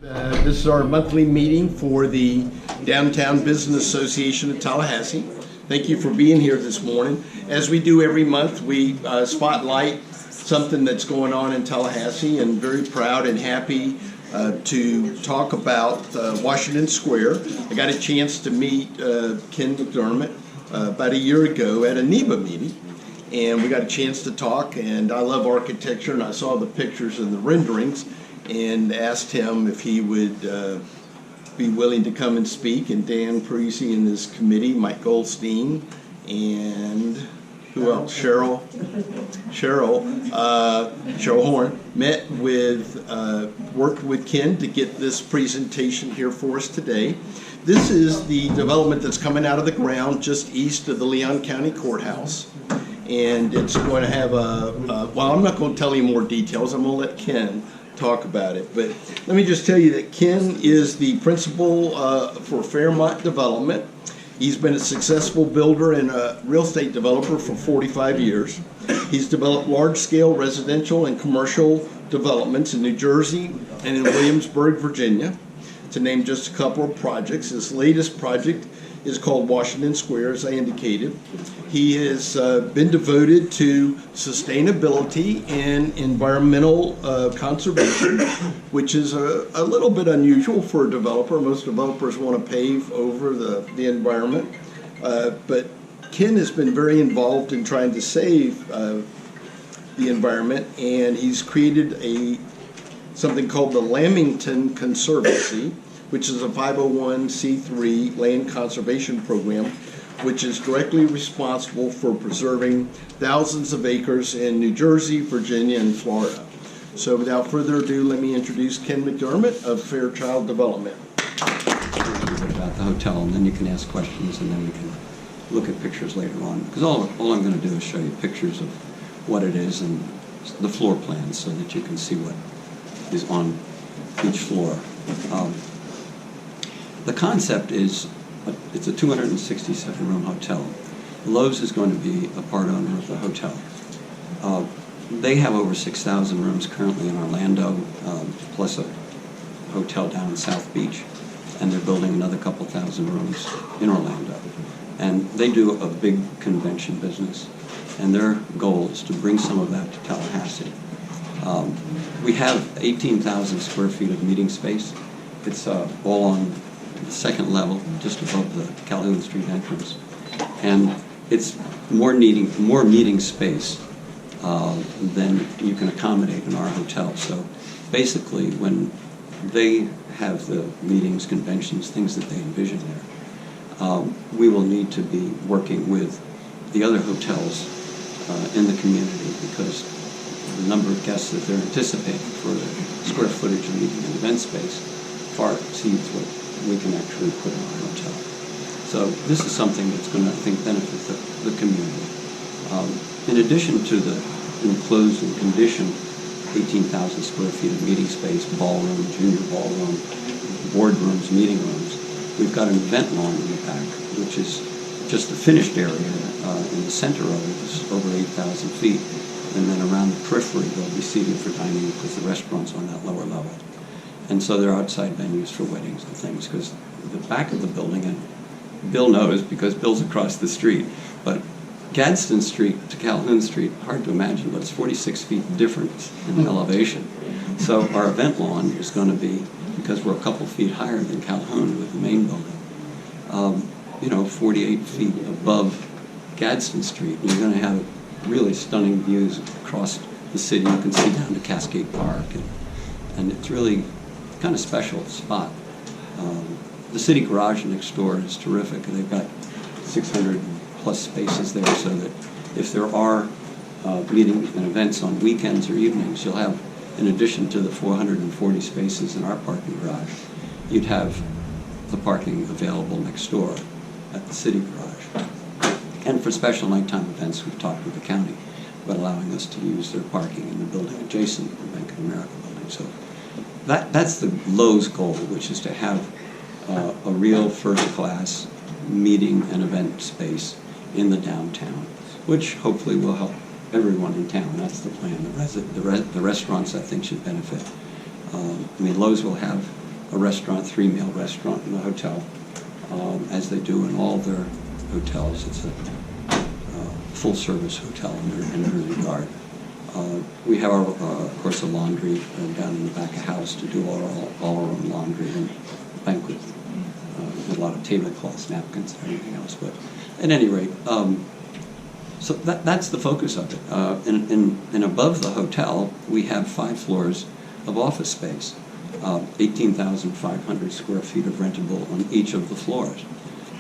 This is our monthly meeting for the Downtown Business Association of Tallahassee. Thank you for being here this morning. As we do every month, we spotlight something that's going on in Tallahassee, and very proud and happy to talk about Washington Square. I got a chance to meet Ken McDermott about a year ago at a NEBA meeting, and we got a chance to talk, and I love architecture, and I saw the pictures and the renderings and asked him if he would be willing to come and speak. And Dan Parisi and his committee, Mike Goldstein, and who else? Cheryl Horn worked with Ken to get this presentation here for us today. This is the development that's coming out of the ground just east of the Leon County Courthouse. And it's going to have well, I'm not going to tell you more details. I'm going to let Ken talk about it. But let me just tell you that Ken is the principal for Fairmont Development. He's been a successful builder and a real estate developer for 45 years. He's developed large-scale residential and commercial developments in New Jersey and in Williamsburg, Virginia, to name just a couple of projects. His latest project is called Washington Square, as I indicated. He has been devoted to sustainability and environmental conservation, which is a little bit unusual for a developer. Most developers want to pave over the environment, but Ken has been very involved in trying to save the environment, and he's created something called the Lamington Conservancy, which is a 501c3 land conservation program, which is directly responsible for preserving thousands of acres in New Jersey, Virginia, and Florida. So without further ado, let me introduce Ken McDermott of Fairchild Development. About the hotel, and then you can ask questions, and then we can look at pictures later on. Because all I'm going to do is show you pictures of what it is and the floor plans so that you can see what is on each floor. The concept is, it's a 267-room hotel. Loews is going to be a part owner of the hotel. They have over 6,000 rooms currently in Orlando, plus a hotel down in South Beach, and they're building another couple thousand rooms in Orlando. And they do a big convention business, and their goal is to bring some of that to Tallahassee. We have 18,000 square feet of meeting space. It's all on the second level, just above the Calhoun Street entrance, and it's more meeting space than you can accommodate in our hotel. So basically, when they have the meetings, conventions, things that they envision there, we will need to be working with the other hotels in the community, because the number of guests that they're anticipating for the square footage of meeting and event space far exceeds what we can actually put in our hotel. So this is something that's going to, I think, benefit the community. In addition to the enclosed and conditioned 18,000 square feet of meeting space, ballroom, junior ballroom, boardrooms, meeting rooms, we've got an event lawn in the back, which is just a finished area. In the center of it is over 8,000 feet. And then around the periphery, they'll be seated for dining because the restaurant's on that lower level. And so they're outside venues for weddings and things, because the back of the building, and Bill knows because Bill's across the street, but Gadsden Street to Calhoun Street, hard to imagine, but it's 46 feet difference in elevation. So our event lawn is going to be, because we're a couple feet higher than Calhoun with the main building, 48 feet above Gadsden Street. And you're going to have really stunning views across the city. You can see down to Cascade Park, and it's really kind of special spot. The city garage next door is terrific. They've got 600 plus spaces there, so that if there are meetings and events on weekends or evenings, you'll have, in addition to the 440 spaces in our parking garage, you'd have the parking available next door at the city garage. And for special nighttime events, we've talked with the county about allowing us to use their parking in the building adjacent to the Bank of America building. So that's the Loews goal, which is to have a real first-class meeting and event space in the downtown, which hopefully will help everyone in town. That's the plan. The restaurants, I think, should benefit. Loews will have a restaurant, 3-meal restaurant in the hotel, as they do in all their hotels. It's a full-service hotel in their regard. We have, of course, a laundry down in the back of house to do all our own laundry and banquet. A lot of tablecloths, napkins, and everything else. But at any rate, so that's the focus of it. And above the hotel, we have 5 floors of office space, 18,500 square feet of rentable on each of the floors.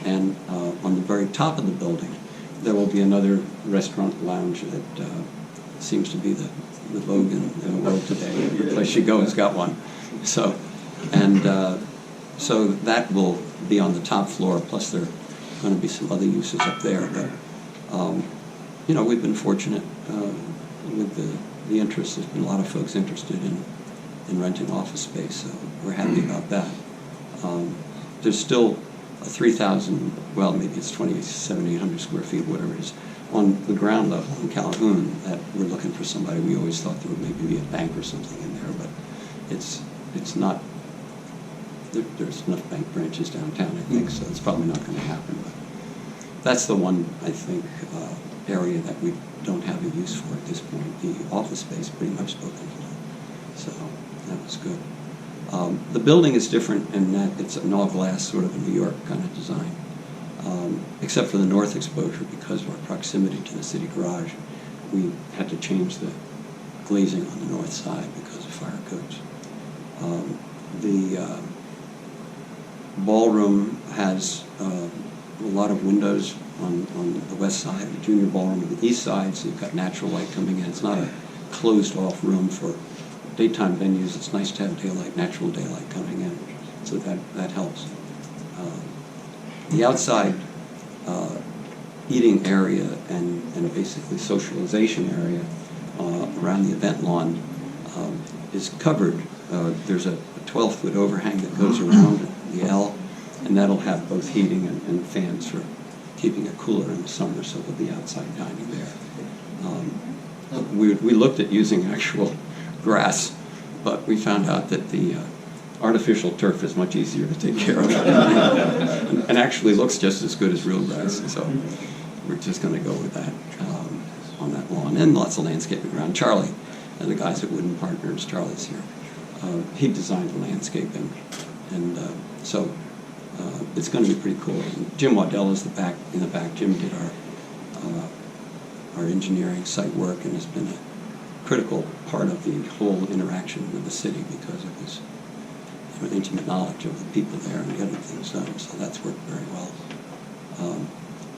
And on the very top of the building, there will be another restaurant lounge that seems to be the vogue in the world today. Every place you go has got one. So that will be on the top floor, plus there are going to be some other uses up there. But, you know, we've been fortunate with the interest. There's been a lot of folks interested in renting office space, so we're happy about that. There's still a 3,000, well, maybe it's 2,800 square feet, whatever it is, on the ground level in Calhoun that we're looking for somebody. We always thought there would maybe be a bank or something in there, but it's not. There's enough bank branches downtown, I think, so it's probably not going to happen. But that's the one, I think, area that we don't have a use for at this point. The office space pretty much spoken for. So that was good. The building is different in that it's an all-glass, sort of a New York kind of design, except for the north exposure because of our proximity to the city garage. We had to change the glazing on the north side because of fire codes. The ballroom has a lot of windows on the west side, the junior ballroom on the east side, so you've got natural light coming in. It's not a closed-off room for daytime venues. It's nice to have daylight, natural daylight coming in, so that helps. The outside eating area and basically socialization area around the event lawn is covered. There's a 12-foot overhang that goes around the L, and that'll have both heating and fans for keeping it cooler in the summer, so there'll be outside dining there. We looked at using actual grass, but we found out that the artificial turf is much easier to take care of and actually looks just as good as real grass, so we're just going to go with that on that lawn, and lots of landscaping around. Charlie and the guys at Wooden Partners, Charlie's here, he designed the landscaping, and so it's going to be pretty cool. And Jim Waddell is in the back. Jim did our engineering site work and has been a critical part of the whole interaction with the city because of his intimate knowledge of the people there and getting things done. So that's worked very well.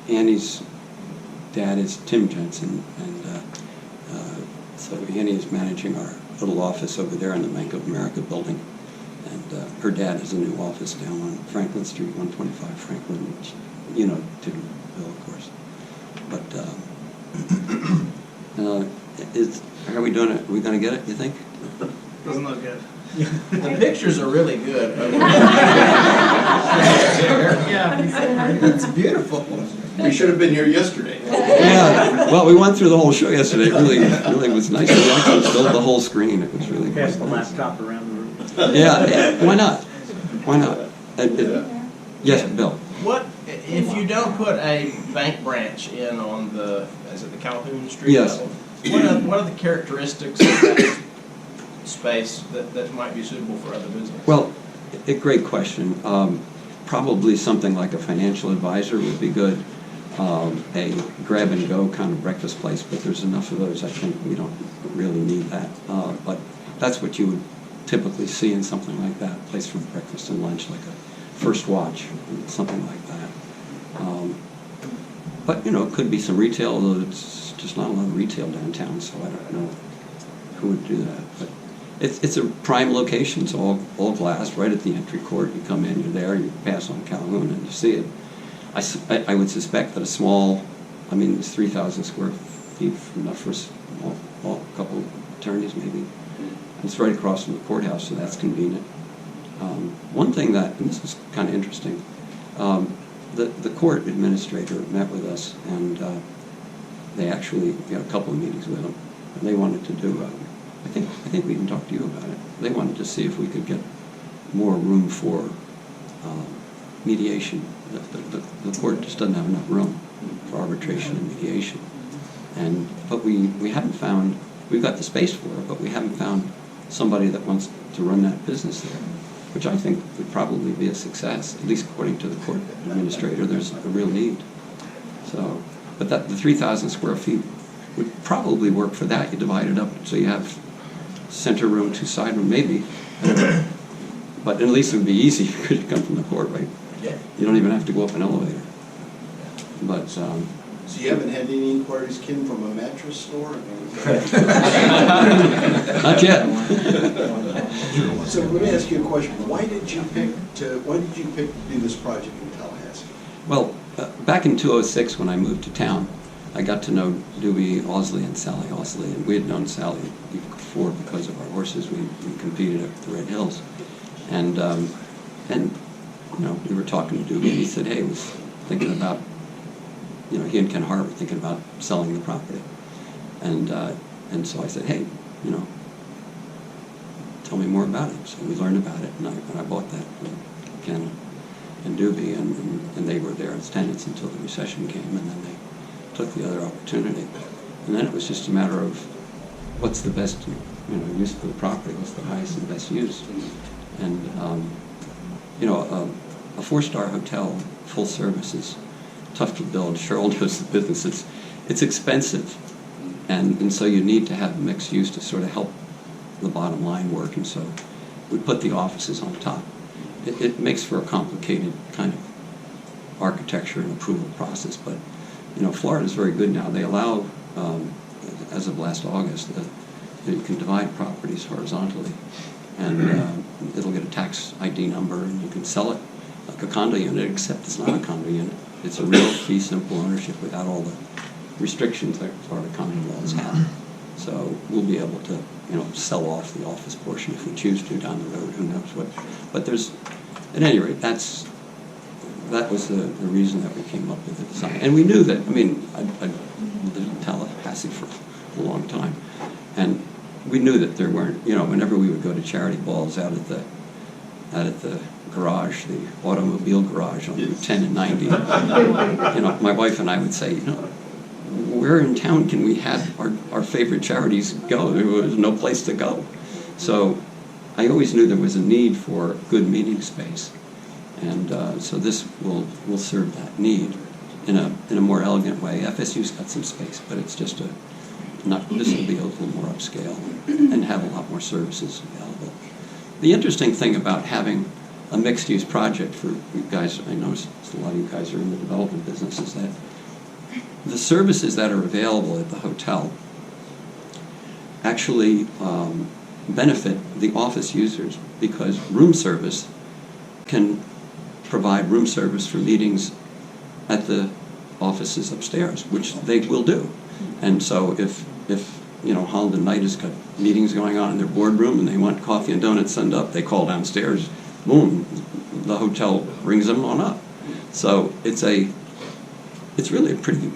Annie's dad is Tim Jensen, and so Annie is managing our little office over there in the Bank of America building. And her dad has a new office down on Franklin Street, 125 Franklin, which, you know, Tim Bill, of course. But are we doing it? Are we going to get it, you think? Doesn't look good. The pictures are really good. Yeah, it's beautiful. We should have been here yesterday. Yeah, well, we went through the whole show yesterday. It really was nice. We actually filled the whole screen. It was really Pass the nice. laptop around the room. Yeah, why not? Why not? Yes, Bill. What if you don't put a bank branch in on the Calhoun Street Yes. level? What are the characteristics of that space that might be suitable for other business? Well, a great question. Probably something like a financial advisor would be good. A grab-and-go kind of breakfast place, but there's enough of those. I think we don't really need that. But that's what you would typically see in something like that, a place for breakfast and lunch, like a First Watch, something like that. But, you know, it could be some retail, although it's just not a lot of retail downtown, so I don't know who would do that. But it's a prime location. It's all glass, right at the entry court. You come in, you're there, you pass on Calhoun, and you see it. I would suspect that a small, I mean, it's 3,000 square feet from the first couple of attorneys, maybe. It's right across from the courthouse, so that's convenient. One thing that, and this was kind of interesting, the court administrator met with us, and we had a couple of meetings with them, and they wanted to do, I think we even talked to you about it. They wanted to see if we could get more room for mediation. The court just doesn't have enough room for arbitration and mediation. But we haven't found, we've got the space for it, but we haven't found somebody that wants to run that business there, which I think would probably be a success, at least according to the court administrator. There's a real need. So, but the 3,000 square feet would probably work for that. You divide it up so you have center room, 2 side room, maybe. But at least it would be easy because you come from the court, right? Yeah. You don't even have to go up an elevator. But So you haven't had any inquiries, Kim, from a mattress store? not yet. So let me ask you a question. Why did you pick to do this project in Tallahassee? Well, back in 2006 when I moved to town, I got to know Dewey Ausley and Sally Ausley, and we had known Sally before because of our horses. We competed at the Red Hills, and you know, we were talking to Dewey, and he said, "Hey, he was thinking about, you know, he and Ken Hart were thinking about selling the property," and so I said, "Hey, you know, tell me more about it." So we learned about it, and I bought that from Ken and Dewey, and they were there as tenants until the recession came, and then they took the other opportunity. And then it was just a matter of what's the best, you know, use for the property, what's the highest and best use. And, you know, a 4-star hotel, full service, is tough to build. Cheryl knows the business. It's expensive. And so you need to have mixed use to sort of help the bottom line work. And so we put the offices on top. It makes for a complicated kind of architecture and approval process, but you know, Florida's very good now. They allow, as of last August, that you can divide properties horizontally, and it'll get a tax ID number, and you can sell it like a condo unit, except it's not a condo unit. It's a real fee simple ownership without all the restrictions that Florida condo laws have. So we'll be able to, you know, sell off the office portion if we choose to down the road. Who knows what? But there's, at any rate, that was the reason that we came up with the design. And we knew that, I mean, I lived in Tallahassee for a long time, and we knew that there weren't, you know, whenever we would go to charity balls out at the garage, the automobile garage on Route 10 and 90, you know, my wife and I would say, you know, where in town can we have our favorite charities go? There was no place to go. So I always knew there was a need for good meeting space. And so this will serve that need in a more elegant way. FSU's got some space, but it's just this will be a little more upscale and have a lot more services available. The interesting thing about having a mixed-use project for you guys, I know a lot of you guys are in the development business, is that the services that are available at the hotel actually benefit the office users, because room service can provide room service for meetings at the offices upstairs, which they will do. And so if you know, Holland and Knight has got meetings going on in their boardroom and they want coffee and donuts sent up, they call downstairs, boom, the hotel brings them on up. So it's really a pretty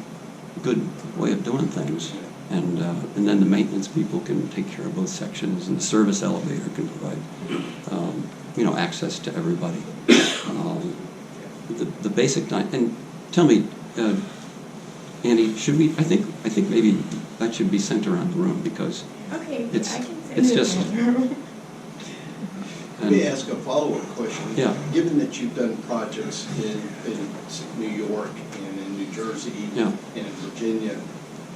good way of doing things. And then the maintenance people can take care of both sections, and the service elevator can provide you know, access to everybody. The basic, and tell me, Andy, should we? I think maybe that should be sent around the room, because okay, it's I can it's just. Let me ask a follow-up question. Yeah. Given that you've done projects in New York and in New Jersey, Yeah. and in Virginia,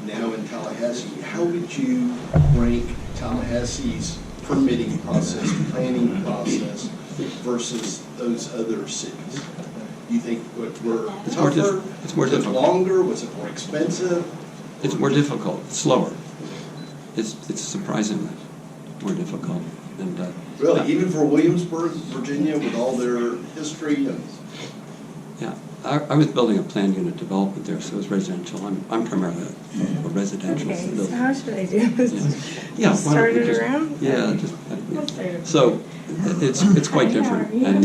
now in Tallahassee, how would you rank Tallahassee's permitting process, planning process versus those other cities? Do you think we're tougher? It's more Was it difficult. longer? Was it more expensive? It's more difficult. It's slower. It's surprisingly more difficult. And Really, even for Williamsburg, Virginia, with all their history and. yeah, I was building a planned unit development there, so it was residential. I'm primarily a residential Okay, so builder. how should I do this? Yeah, Just why don't start we it just- around? Yeah, just. We'll start it. So it's quite different, and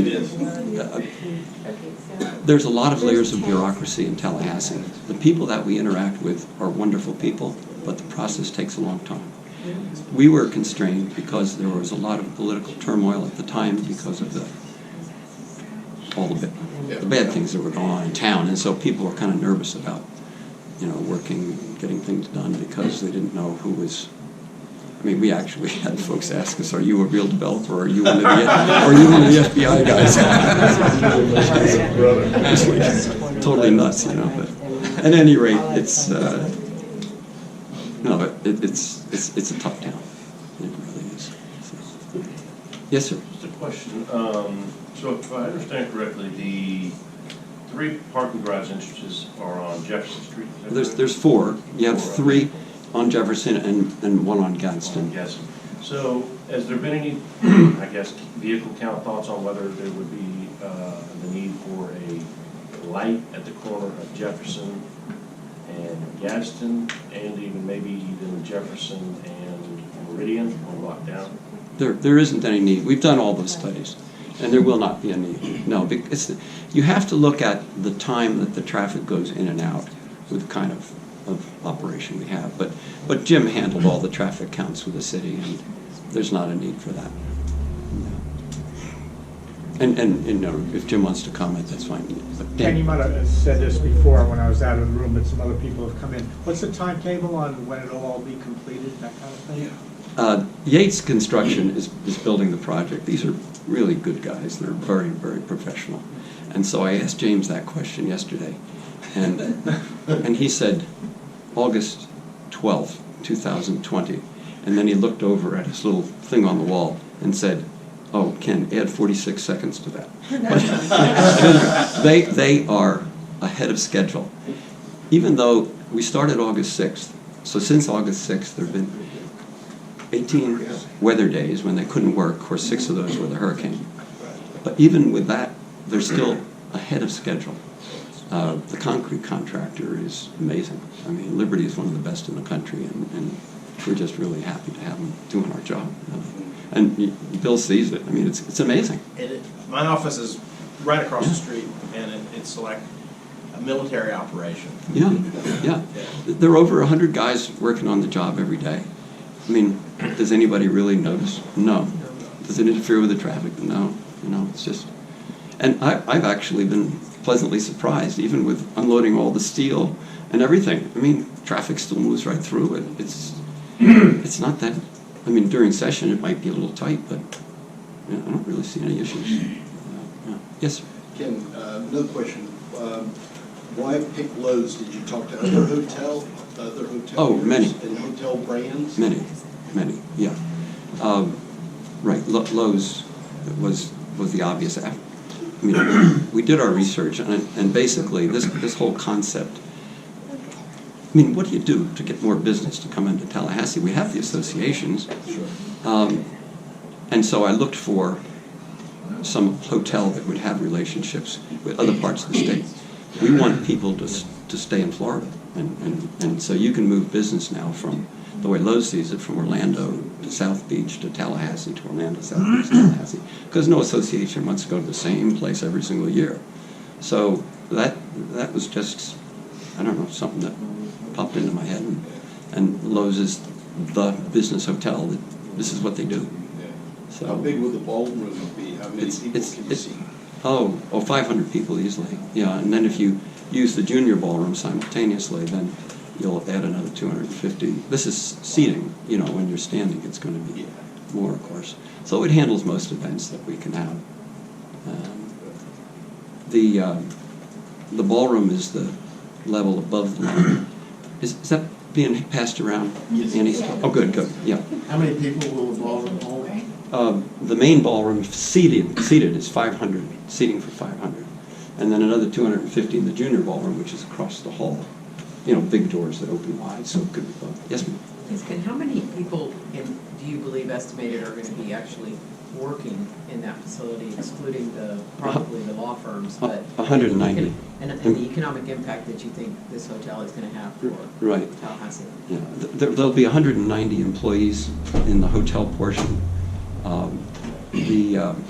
there's a lot of layers of bureaucracy in Tallahassee. The people that we interact with are wonderful people, but the process takes a long time. We were constrained because there was a lot of political turmoil at the time because of all the bad things that were going on in town, and so people were kind of nervous about, working, getting things done because they didn't know who was. I mean, we actually had folks ask us, "Are you a real developer? Or are you one of the FBI guys?" It's like totally nuts, But at any rate, it's it's a tough town. It really is. So. Yes, sir. Just a question. So if I understand correctly, the 3 parking garage entrances are on Jefferson Street? There's 4. You have 3 on Jefferson and 1 on Gadsden. Yes. So has there been any, I guess, vehicle count thoughts on whether there would be the need for a light at the corner of Jefferson and Gadsden, and maybe even Jefferson and Meridian on lockdown? There isn't any need. We've done all those studies, and there will not be a need. No, because you have to look at the time that the traffic goes in and out with the kind of operation we have. But Jim handled all the traffic counts with the city, and there's not a need for that. No. And if Jim wants to comment, that's fine. But Ken, you might have said this before when I was out of the room, but some other people have come in. What's the timetable on when it'll all be completed, that kind of thing? Yates Construction is building the project. These are really good guys. They're very, very professional. And so I asked James that question yesterday. And he said August 12th, 2020. And then he looked over at his little thing on the wall and said, "Oh, Ken, add 46 seconds to that." They are ahead of schedule. Even though we started August 6th, so since August 6th there have been 18 weather days when they couldn't work. Of course, 6 of those were the hurricane. But even with that, they're still ahead of schedule. The concrete contractor is amazing. I mean, Liberty is one of the best in the country, and we're just really happy to have them doing our job. And Bill sees it. I mean, it's amazing. My office is right across the street, and it's like a military operation. Yeah. There are over 100 guys working on the job every day. I mean, does anybody really notice? No. Does it interfere with the traffic? No. It's just... And I've actually been pleasantly surprised, even with unloading all the steel and everything. I mean, traffic still moves right through it. It's not that... I mean, during session it might be a little tight, but I don't really see any issues. Yes, sir. Ken, another question. Why pick Loews? Did you talk to other hotels? Oh, many. And hotel brands? Many, yeah. Right, Loews was the obvious. I mean, we did our research, and basically this whole concept. I mean, what do you do to get more business to come into Tallahassee? We have the associations, and so I looked for some hotel that would have relationships with other parts of the state. We want people to stay in Florida, and so you can move business now from the way Lowe's sees it, from Orlando to South Beach to Tallahassee to Orlando, South Beach to Tallahassee, because no association wants to go to the same place every single year. So that was just, I don't know, something that popped into my head, and Lowe's is the business hotel. This is what they do. So, how big will the ballroom be? How many people can you see? Oh, 500 people easily. Yeah, and then if you use the junior ballroom simultaneously, then you'll add another 250. This is seating. When you're standing, it's going to be more, of course. So it handles most events that we can have. The ballroom is the level above the line. Is that being passed around? Yes. Annie? Oh, good, yeah. How many people will the ballroom hold? The main ballroom seated is 500, seating for 500. And then another 250 in the junior ballroom, which is across the hall. Big doors that open wide, so it could be both. Yes, ma'am? Yes, Ken, how many people do you believe estimated are going to be actually working in that facility, excluding probably the law firms, but 190. And the economic impact that you think this hotel is going to have for Tallahassee? Yeah, there'll be 190 employees in the hotel portion.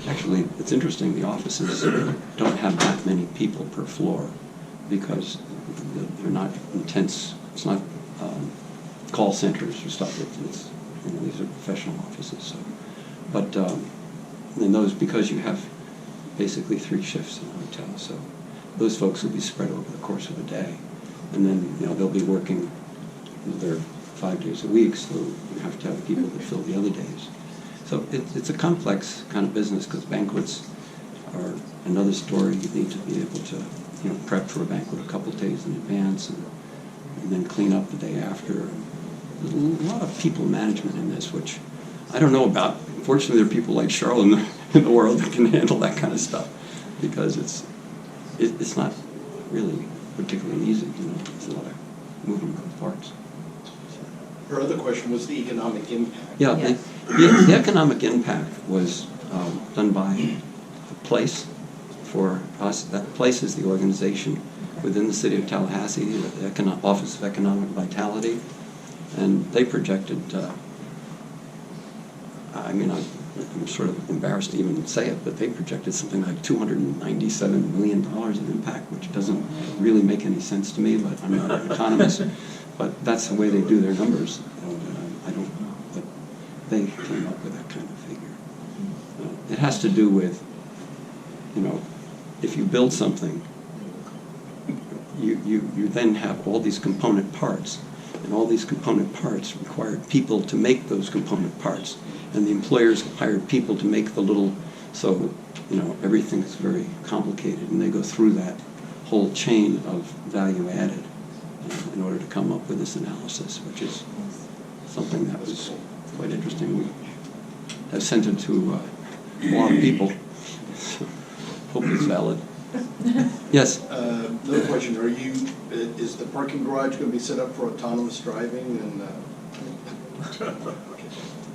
Actually, it's interesting, the offices don't have that many people per floor because they're not intense. It's not call centers or stuff. It's these are professional offices, so. But, and those, because you have basically 3 shifts in a hotel, so those folks will be spread over the course of a day. And then, they'll be working, they're 5 days a week, so you have to have people that fill the other days. So it's a complex kind of business, because banquets are another story. You need to be able to, prep for a banquet a couple of days in advance, and then clean up the day after. There's a lot of people management in this, which I don't know about. Fortunately, there are people like Charlotte in the world that can handle that kind of stuff, because it's not really particularly easy. There's a lot of moving parts. Her other question was the economic impact. Yeah, Yes. the economic impact was done by the place. For us, that place is the organization within the city of Tallahassee, the Office of Economic Vitality, and they projected, I'm sort of embarrassed to even say it, but they projected something like $297 million of impact, which doesn't really make any sense to me, but I'm not an economist. But that's the way they do their numbers, and I don't know, but they came up with that kind of figure. It has to do with, if you build something, you then have all these component parts, and all these component parts required people to make those component parts, and the employers hired people to make the little, so everything is very complicated, and they go through that whole chain of value added in order to come up with this analysis, which is something that was quite interesting. We have sent it to a lot of people. Hope it's valid. Yes? Another question, is the parking garage going to be set up for autonomous driving and?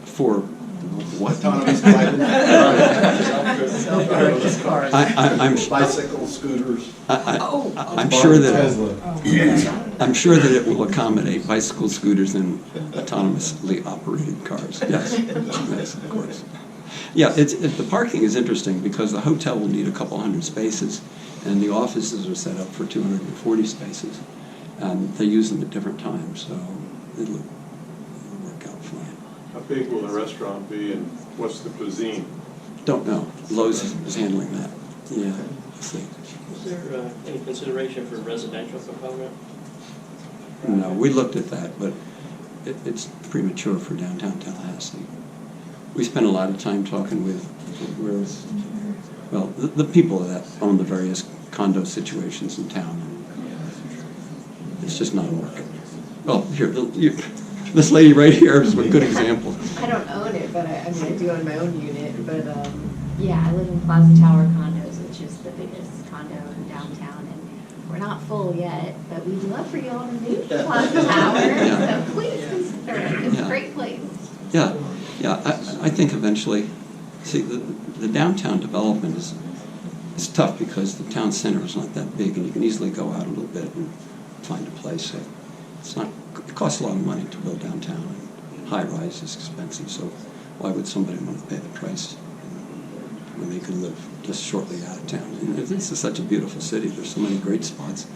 For what? Autonomous driving? Self-driving cars. I'm Bicycles, scooters. I'm sure that I'm sure that it will accommodate bicycles, scooters, and autonomously operated cars. Yes, yes, of course. Yeah, the parking is interesting because the hotel will need a couple hundred spaces, and the offices are set up for 240 spaces, and they use them at different times, so it'll work out fine. How big will the restaurant be, and what's the cuisine? Don't know. Lowe's is handling that. Yeah, let's see. Is there any consideration for residential component? No, we looked at that, but it's premature for downtown Tallahassee. We spent a lot of time talking with, the people that own the various condo situations in town. And it's just not a market. Well, here, this lady right here is a good example. I don't own it, but I do own my own unit. But yeah, I live in Plaza Tower condos, which is the biggest condo in downtown, and we're not full yet. But we'd love for you all to move to Plaza Tower, Yeah. so please consider it. It's a great place. Yeah, I think eventually, see, the downtown development is tough because the town center is not that big, and you can easily go out a little bit and find a place. So it costs a lot of money to build downtown, and high-rise is expensive, so why would somebody want to pay the price when they can live just shortly out of town? And this is such a beautiful city. There's so many great spots.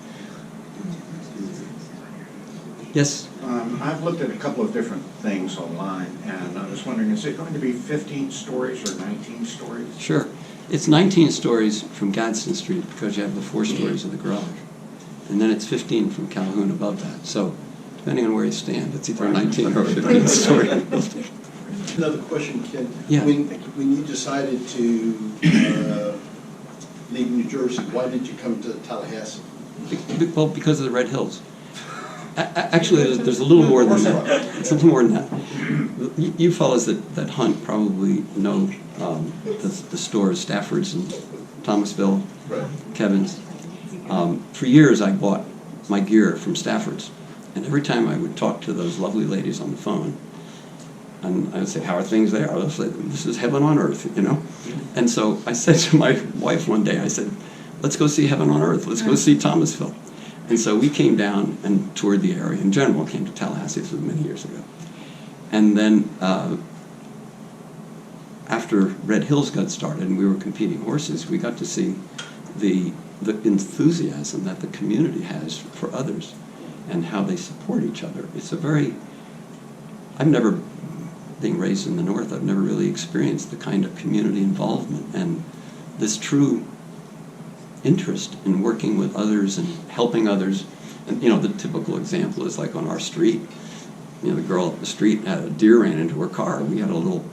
Yes? I've looked at a couple of different things online, and I was wondering, is it going to be 15 stories or 19 stories? Sure. It's 19 stories from Gadsden Street because you have the 4 stories of the garage. And then it's 15 from Calhoun above that. So depending on where you stand, it's either 19 or 15 story building. Another question, Ken. Yeah. When you decided to leave New Jersey, why did you come to Tallahassee? Well, because of the Red Hills. Actually, there's a little more than that. It's a little more than that. You fellas that hunt probably know the stores, Stafford's and Thomasville, Right. Kevin's. For years, I bought my gear from Stafford's. And every time I would talk to those lovely ladies on the phone, and I would say, how are things there? I would say, this is heaven on earth, And so I said to my wife one day, I said, let's go see heaven on earth. Let's go see Thomasville. And so we came down and toured the area. In general, came to Tallahassee. This was many years ago. And then after Red Hills got started and we were competing horses, we got to see the enthusiasm that the community has for others and how they support each other. It's a very, I've never being raised in the North, I've never really experienced the kind of community involvement and this true interest in working with others and helping others. And, the typical example is like on our street, the girl up the street had a deer ran into her car. We had a little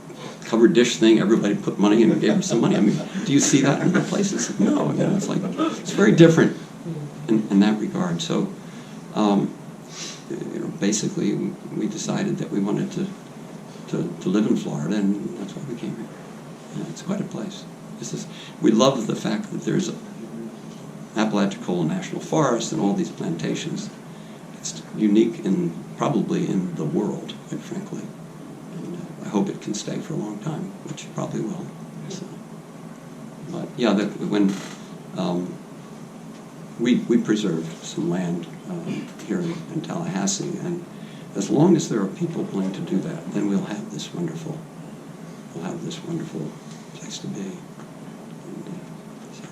covered dish thing. Everybody put money in and gave her some money. I mean, do you see that in other places? No. It's like, it's very different in that regard. So, basically, we decided that we wanted to live in Florida, and that's why we came here. It's quite a place. We love the fact that there's Apalachicola National Forest and all these plantations. It's unique probably in the world, quite frankly. And I hope it can stay for a long time, which it probably will. So, but yeah, when we preserved some land here in Tallahassee, and as long as there are people willing to do that, then we'll have this wonderful place to be. So.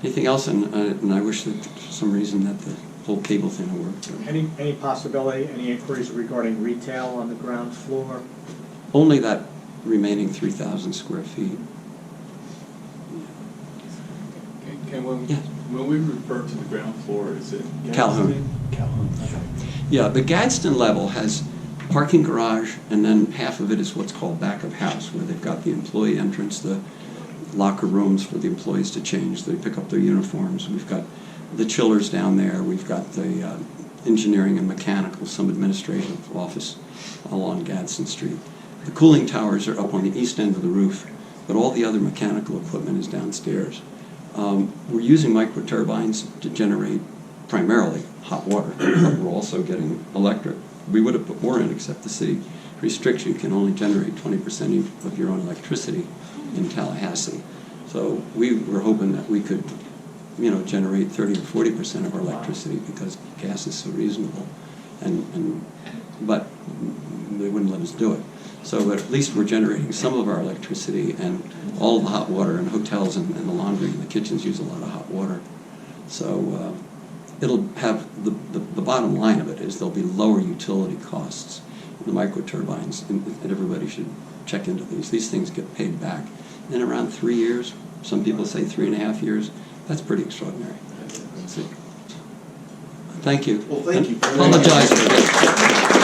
Anything else? And I wish that for some reason that the whole cable thing worked. Any possibility, any inquiries regarding retail on the ground floor? Only that remaining 3,000 square feet. Yeah. When we refer to the ground floor, is it Calhoun. Yeah, the Gadsden level has parking garage, and then half of it is what's called back of house, where they've got the employee entrance, the locker rooms for the employees to change. They pick up their uniforms. We've got the chillers down there. We've got the engineering and mechanical, some administrative office along Gadsden Street. The cooling towers are up on the east end of the roof, but all the other mechanical equipment is downstairs. We're using microturbines to generate primarily hot water, but we're also getting electric. We would have put more in, except the city restricts you can only generate 20% of your own electricity in Tallahassee. So we were hoping that we could, generate 30 or 40% of our electricity because gas is so reasonable, but they wouldn't let us do it. So at least we're generating some of our electricity, and all the hot water in hotels and the laundry and the kitchens use a lot of hot water. So it'll have, the bottom line of it is there'll be lower utility costs in the microturbines, and everybody should check into these. These things get paid back in around 3 years. Some people say 3.5 years. That's pretty extraordinary. That's it. Thank you. Well, thank you. Apologize for this.